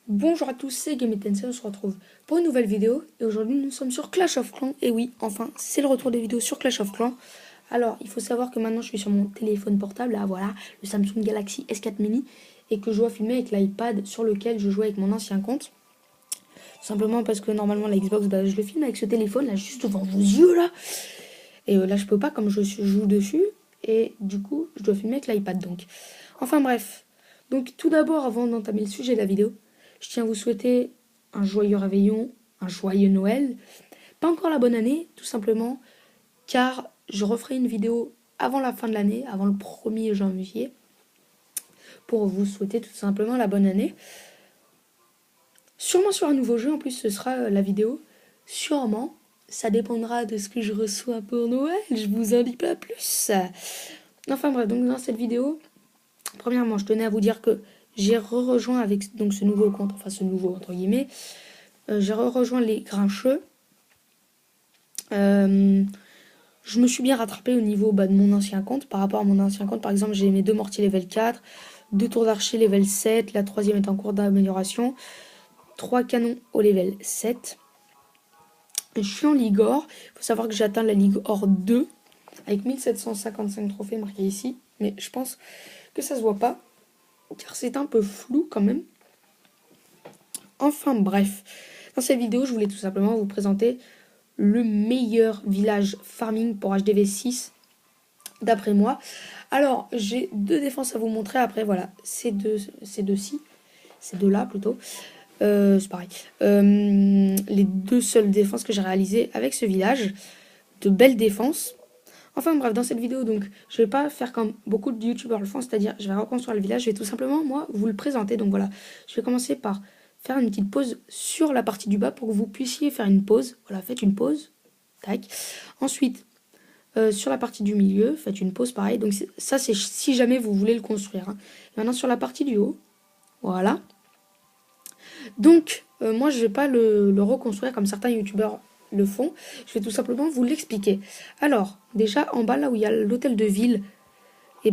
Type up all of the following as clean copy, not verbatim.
Bonjour à tous, c'est GameTensei, on se retrouve pour une nouvelle vidéo et aujourd'hui nous sommes sur Clash of Clans. Et oui, enfin, c'est le retour des vidéos sur Clash of Clans. Alors, il faut savoir que maintenant je suis sur mon téléphone portable, là voilà, le Samsung Galaxy S4 Mini, et que je dois filmer avec l'iPad sur lequel je jouais avec mon ancien compte. Simplement parce que normalement la Xbox, je le filme avec ce téléphone là, juste devant vos yeux là. Et là je peux pas comme je joue dessus, et du coup je dois filmer avec l'iPad donc. Enfin bref, donc tout d'abord avant d'entamer le sujet de la vidéo, je tiens à vous souhaiter un joyeux réveillon, un joyeux Noël. Pas encore la bonne année, tout simplement, car je referai une vidéo avant la fin de l'année, avant le 1er janvier, pour vous souhaiter tout simplement la bonne année. Sûrement sur un nouveau jeu, en plus ce sera la vidéo. Sûrement, ça dépendra de ce que je reçois pour Noël, je vous en dis pas plus. Enfin bref, donc dans cette vidéo, premièrement, je tenais à vous dire que j'ai rejoint avec donc ce nouveau compte, enfin ce nouveau entre guillemets, j'ai rejoint les Grincheux. Je me suis bien rattrapé au niveau de mon ancien compte. Par rapport à mon ancien compte, par exemple, j'ai mes 2 mortiers level 4, 2 tours d'archer level 7, la troisième est en cours d'amélioration, 3 canons au level 7. Je suis en Ligue Or. Il faut savoir que j'ai atteint la Ligue Or 2 avec 1755 trophées marqués ici. Mais je pense que ça se voit pas, car c'est un peu flou quand même. Enfin bref, dans cette vidéo, je voulais tout simplement vous présenter le meilleur village farming pour HDV6 d'après moi. Alors, j'ai 2 défenses à vous montrer. Après, voilà, ces deux-ci, ces deux-là plutôt. C'est pareil. Les 2 seules défenses que j'ai réalisées avec ce village. De belles défenses. Enfin bref, dans cette vidéo, donc, je vais pas faire comme beaucoup de youtubeurs le font, c'est-à-dire, je vais reconstruire le village, je vais tout simplement, moi, vous le présenter. Donc voilà, je vais commencer par faire une petite pause sur la partie du bas pour que vous puissiez faire une pause. Voilà, faites une pause. Tac. Ensuite, sur la partie du milieu, faites une pause pareil. Donc ça, c'est si jamais vous voulez le construire. Maintenant, sur la partie du haut, voilà. Donc, moi, je vais pas le reconstruire comme certains youtubeurs le font. Je vais tout simplement vous l'expliquer. Alors, déjà, en bas, là où il y a l'hôtel de ville, je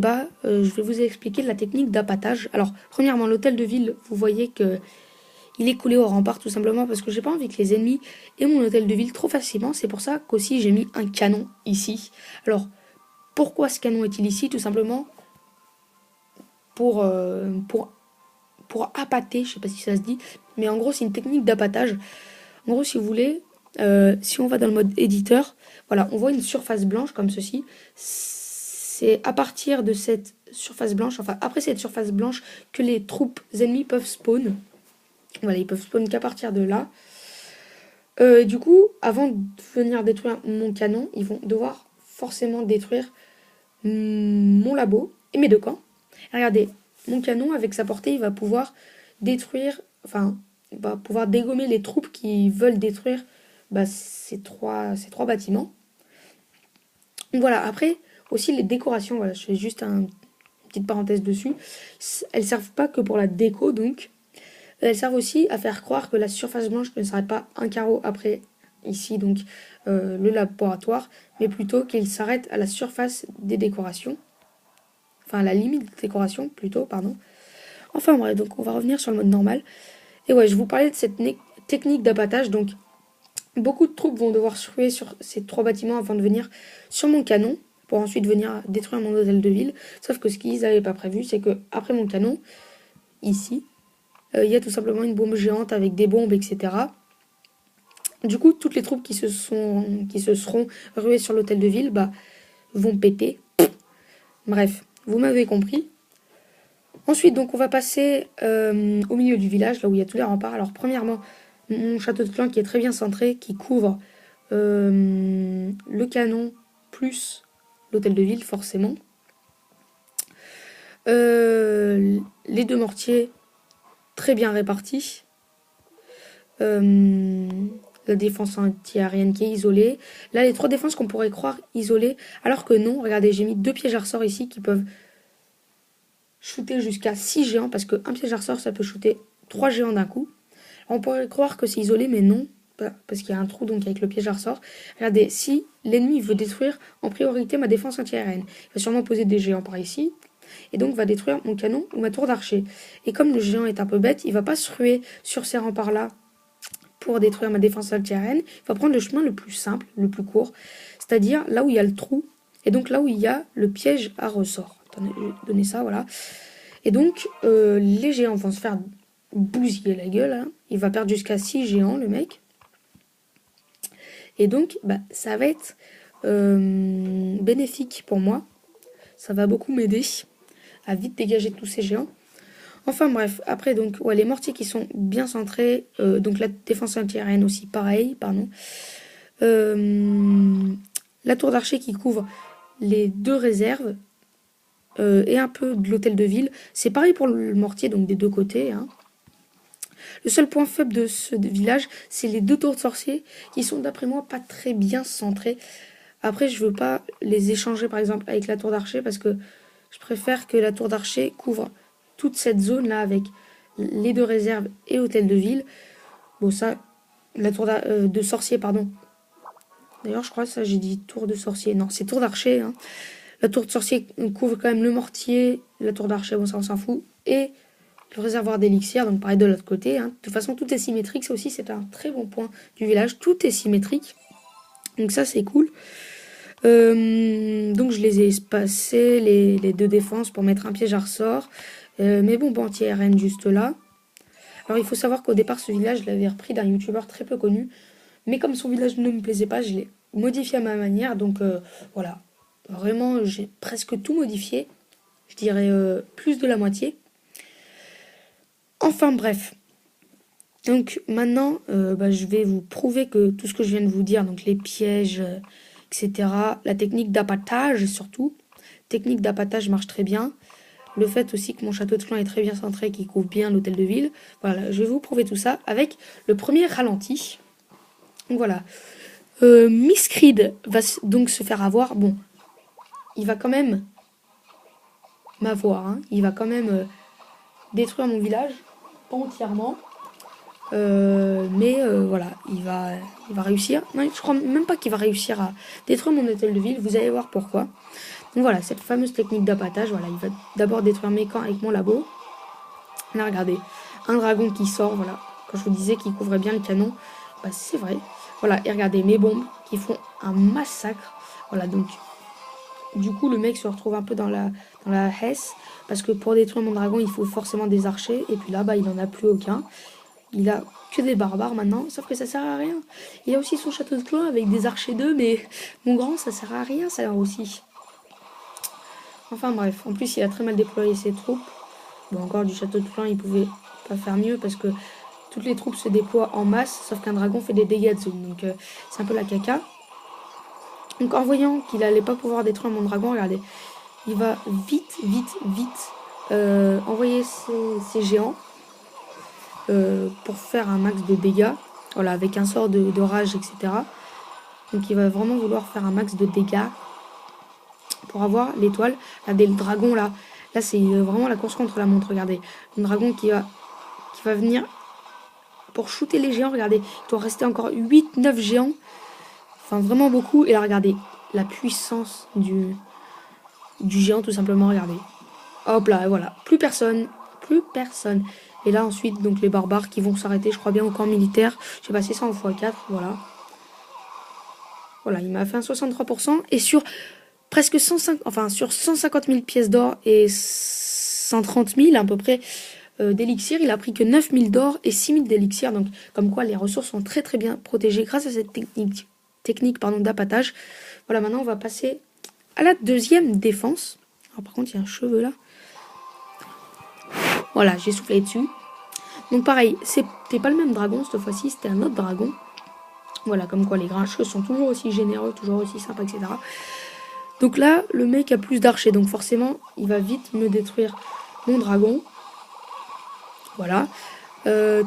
vais vous expliquer la technique d'appâtage. Alors, premièrement, l'hôtel de ville, vous voyez que il est collé au rempart tout simplement parce que j'ai pas envie que les ennemis aient mon hôtel de ville trop facilement. C'est pour ça qu'aussi j'ai mis un canon ici. Alors, pourquoi ce canon est-il ici? Tout simplement pour appâter, je sais pas si ça se dit, mais en gros c'est une technique d'appâtage. En gros, si vous voulez, si on va dans le mode éditeur, voilà, on voit une surface blanche comme ceci. C'est à partir de cette surface blanche, enfin après cette surface blanche, que les troupes ennemies peuvent spawn. Voilà, ils peuvent spawn qu'à partir de là. Du coup, avant de venir détruire mon canon, ils vont devoir forcément détruire mon labo et mes 2 camps. Regardez, mon canon, avec sa portée, il va pouvoir détruire, enfin, il va pouvoir dégommer les troupes qui veulent détruire ces trois bâtiments. Donc voilà, après, aussi les décorations, voilà, je fais juste une petite parenthèse dessus. Elles servent pas que pour la déco, donc. Elles servent aussi à faire croire que la surface blanche ne s'arrête pas un carreau après ici, donc le laboratoire, mais plutôt qu'il s'arrête à la surface des décorations. Enfin, à la limite des décorations, plutôt, pardon. Enfin, bref, donc on va revenir sur le mode normal. Et ouais, je vous parlais de cette technique d'appâtage. Donc, beaucoup de troupes vont devoir se ruer sur ces 3 bâtiments avant de venir sur mon canon, pour ensuite venir détruire mon hôtel de ville. Sauf que ce qu'ils n'avaient pas prévu, c'est que après mon canon, ici, il y a tout simplement une bombe géante avec des bombes, etc. Du coup, toutes les troupes qui se seront ruées sur l'hôtel de ville vont péter. Bref, vous m'avez compris. Ensuite, donc, on va passer au milieu du village, là où il y a tous les remparts. Alors, premièrement, mon château de clan qui est très bien centré, qui couvre le canon plus l'hôtel de ville, forcément. Les 2 mortiers très bien répartis. La défense anti-aérienne qui est isolée. Là, les 3 défenses qu'on pourrait croire isolées, alors que non. Regardez, j'ai mis 2 pièges à ressort ici qui peuvent shooter jusqu'à 6 géants, parce qu'un piège à ressort, ça peut shooter 3 géants d'un coup. On pourrait croire que c'est isolé, mais non, parce qu'il y a un trou donc avec le piège à ressort. Regardez, si l'ennemi veut détruire en priorité ma défense anti-aérienne, il va sûrement poser des géants par ici. et donc va détruire mon canon ou ma tour d'archer. Et comme le géant est un peu bête, il va pas se ruer sur ces remparts-là pour détruire ma défense anti-aérienne. Il va prendre le chemin le plus simple, le plus court, c'est-à-dire là où il y a le trou, et donc là où il y a le piège à ressort. Attendez, je vais donner ça, voilà. Et donc, les géants vont se faire bousiller la gueule. Hein. Il va perdre jusqu'à 6 géants, le mec. Et donc, ça va être bénéfique pour moi. Ça va beaucoup m'aider à vite dégager tous ces géants. Enfin bref, après donc, les mortiers qui sont bien centrés. Donc la défense anti-aérienne aussi, pareil, pardon. La tour d'archer qui couvre les 2 réserves. Et un peu de l'hôtel de ville. C'est pareil pour le mortier, donc des 2 côtés. Hein. Le seul point faible de ce village, c'est les 2 tours de sorciers qui sont d'après moi pas très bien centrés. Après, je veux pas les échanger par exemple avec la tour d'archer parce que je préfère que la tour d'archer couvre toute cette zone là avec les 2 réserves et hôtel de ville. Bon ça, la tour de sorcier pardon. D'ailleurs je crois que ça j'ai dit tour de sorcier. Non, c'est tour d'archer. Hein. La tour de sorcier couvre quand même le mortier, la tour d'archer, bon ça on s'en fout, et le réservoir d'élixir, donc pareil de l'autre côté. Hein. De toute façon tout est symétrique, ça aussi c'est un très bon point du village, tout est symétrique, donc ça c'est cool. Donc je les ai espacés, les 2 défenses pour mettre un piège à ressort, mais bon, anti-RN juste là. Alors il faut savoir qu'au départ ce village je l'avais repris d'un youtubeur très peu connu, mais comme son village ne me plaisait pas, je l'ai modifié à ma manière, donc voilà. Vraiment, j'ai presque tout modifié. Je dirais plus de la moitié. Enfin bref. Donc maintenant, je vais vous prouver que tout ce que je viens de vous dire, donc les pièges, etc. La technique d'appâtage surtout. Technique d'appâtage marche très bien. Le fait aussi que mon château de clan est très bien centré, qui couvre bien l'hôtel de ville. Voilà, je vais vous prouver tout ça avec le premier ralenti. Donc voilà. Miss Creed va donc se faire avoir. Bon, il va quand même m'avoir. Hein. Il va quand même détruire mon village, pas entièrement. Mais voilà, il va réussir. Non, je crois même pas qu'il va réussir à détruire mon hôtel de ville. Vous allez voir pourquoi. Donc voilà, cette fameuse technique d'appâtage. Voilà, il va d'abord détruire mes camps avec mon labo. Là, regardez, un dragon qui sort. Voilà, quand je vous disais qu'il couvrait bien le canon, c'est vrai. Voilà, et regardez mes bombes qui font un massacre. Voilà, donc du coup, le mec se retrouve un peu dans la hesse. Parce que pour détruire mon dragon, il faut forcément des archers. Et puis là, il n'en a plus aucun. Il a que des barbares maintenant. Sauf que ça sert à rien. Il a aussi son château de clan avec des archers d'eux. Mais mon grand, ça sert à rien, ça aussi. Enfin bref. En plus, il a très mal déployé ses troupes. Bon, encore du château de clan, il pouvait pas faire mieux. Parce que toutes les troupes se déploient en masse. Sauf qu'un dragon fait des dégâts de zone. Donc c'est un peu la caca. Donc en voyant qu'il allait pas pouvoir détruire mon dragon, regardez, il va vite envoyer ses géants pour faire un max de dégâts, voilà, avec un sort de rage, etc. Donc il va vraiment vouloir faire un max de dégâts pour avoir l'étoile. Regardez le dragon là, c'est vraiment la course contre la montre, regardez. Un dragon qui va venir pour shooter les géants, regardez, il doit rester encore 8-9 géants. Enfin, vraiment beaucoup. Et là, regardez, la puissance du géant, tout simplement, regardez. Hop là, voilà. Plus personne. Et là, ensuite, donc les barbares qui vont s'arrêter, je crois bien, au camp militaire. J'ai passé ça en x4, voilà. Voilà, il m'a fait un 63%. Et sur presque 150 000 pièces d'or et 130 000 à peu près d'élixir, il a pris que 9 000 d'or et 6 000 d'élixir. Donc, comme quoi, les ressources sont très très bien protégées grâce à cette technique d'appâtage. Voilà, maintenant on va passer à la deuxième défense. Alors par contre il y a un cheveu là. Voilà, j'ai soufflé dessus. Donc pareil, c'était pas le même dragon cette fois-ci, c'était un autre dragon. Voilà, comme quoi les grincheux sont toujours aussi généreux, toujours aussi sympas, etc. Donc là, le mec a plus d'archers, donc forcément il va vite me détruire mon dragon. Voilà.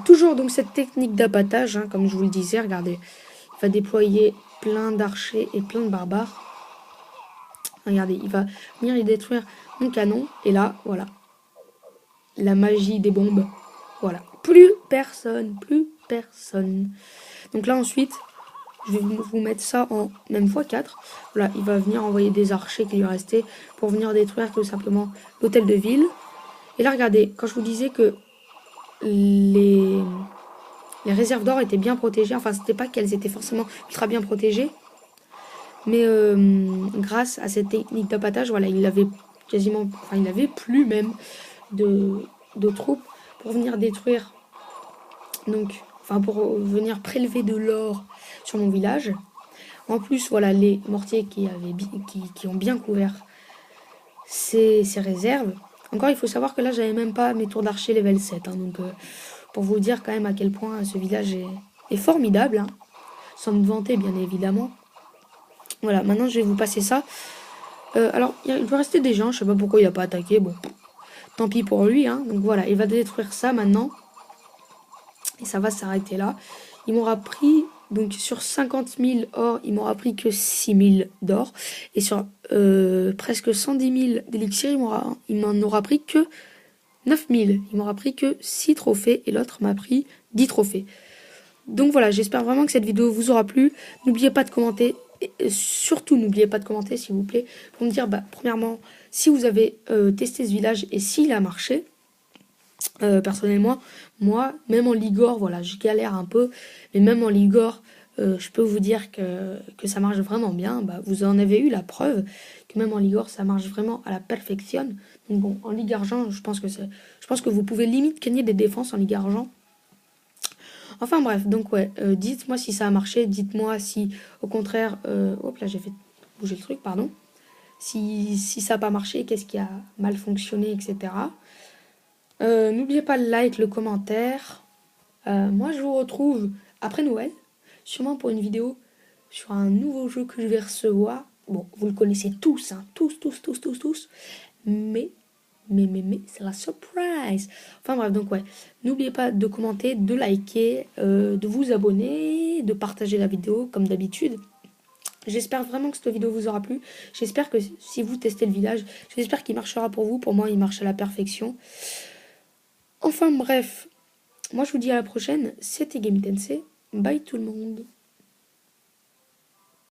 Toujours donc cette technique d'appâtage, hein, comme je vous le disais, regardez. Il va déployer plein d'archers et plein de barbares. Regardez, il va venir y détruire mon canon. Et là, voilà. La magie des bombes. Voilà. Plus personne. Donc là, ensuite, Je vais vous mettre ça en même x4. Voilà, il va venir envoyer des archers qui lui restaient pour venir détruire tout simplement l'hôtel de ville. Et là, regardez, quand je vous disais que les, les réserves d'or étaient bien protégées, enfin, c'était pas qu'elles étaient forcément ultra bien protégées, mais grâce à cette technique d'appâtage, voilà, il avait quasiment, enfin, il avait plus même de troupes pour venir détruire, donc, enfin, pour venir prélever de l'or sur mon village. En plus, voilà, les mortiers qui ont bien couvert ces réserves. Encore, il faut savoir que là, j'avais même pas mes tours d'archer level 7. Hein, donc, pour vous dire quand même à quel point ce village est formidable. Hein, sans me vanter, bien évidemment. Voilà, maintenant, je vais vous passer ça. Alors, il doit rester des gens. Je sais pas pourquoi il a pas attaqué. Bon, tant pis pour lui. Hein, donc, voilà, il va détruire ça maintenant. Et ça va s'arrêter là. Il m'aura pris, donc sur 50 000 or, il m'aura pris que 6 000 d'or. Et sur presque 110 000 d'élixir, il m'en aura pris que 9 000. Il m'aura pris que 6 trophées et l'autre m'a pris 10 trophées. Donc voilà, j'espère vraiment que cette vidéo vous aura plu. N'oubliez pas de commenter. Et surtout, n'oubliez pas de commenter, s'il vous plaît, pour me dire, premièrement, si vous avez testé ce village et s'il a marché. Personnellement, moi, même en Ligor, voilà, je galère un peu, mais même en Ligor, je peux vous dire que ça marche vraiment bien. Vous en avez eu la preuve que même en Ligor, ça marche vraiment à la perfection. Donc bon, en Ligue Argent, je pense que vous pouvez limite gagner des défenses en Ligue Argent. Enfin bref, donc ouais, dites-moi si ça a marché, dites-moi si au contraire, hop là j'ai fait bouger le truc, pardon. Si ça n'a pas marché, qu'est-ce qui a mal fonctionné, etc. N'oubliez pas le like, le commentaire. Moi, je vous retrouve après Noël, sûrement pour une vidéo sur un nouveau jeu que je vais recevoir. Bon, vous le connaissez tous, hein, tous. Mais, c'est la surprise. Enfin bref, donc ouais, n'oubliez pas de commenter, de liker, de vous abonner, de partager la vidéo comme d'habitude. J'espère vraiment que cette vidéo vous aura plu. J'espère que si vous testez le village, j'espère qu'il marchera pour vous. Pour moi, il marche à la perfection. Enfin bref, moi je vous dis à la prochaine, c'était Game Tensei, bye tout le monde.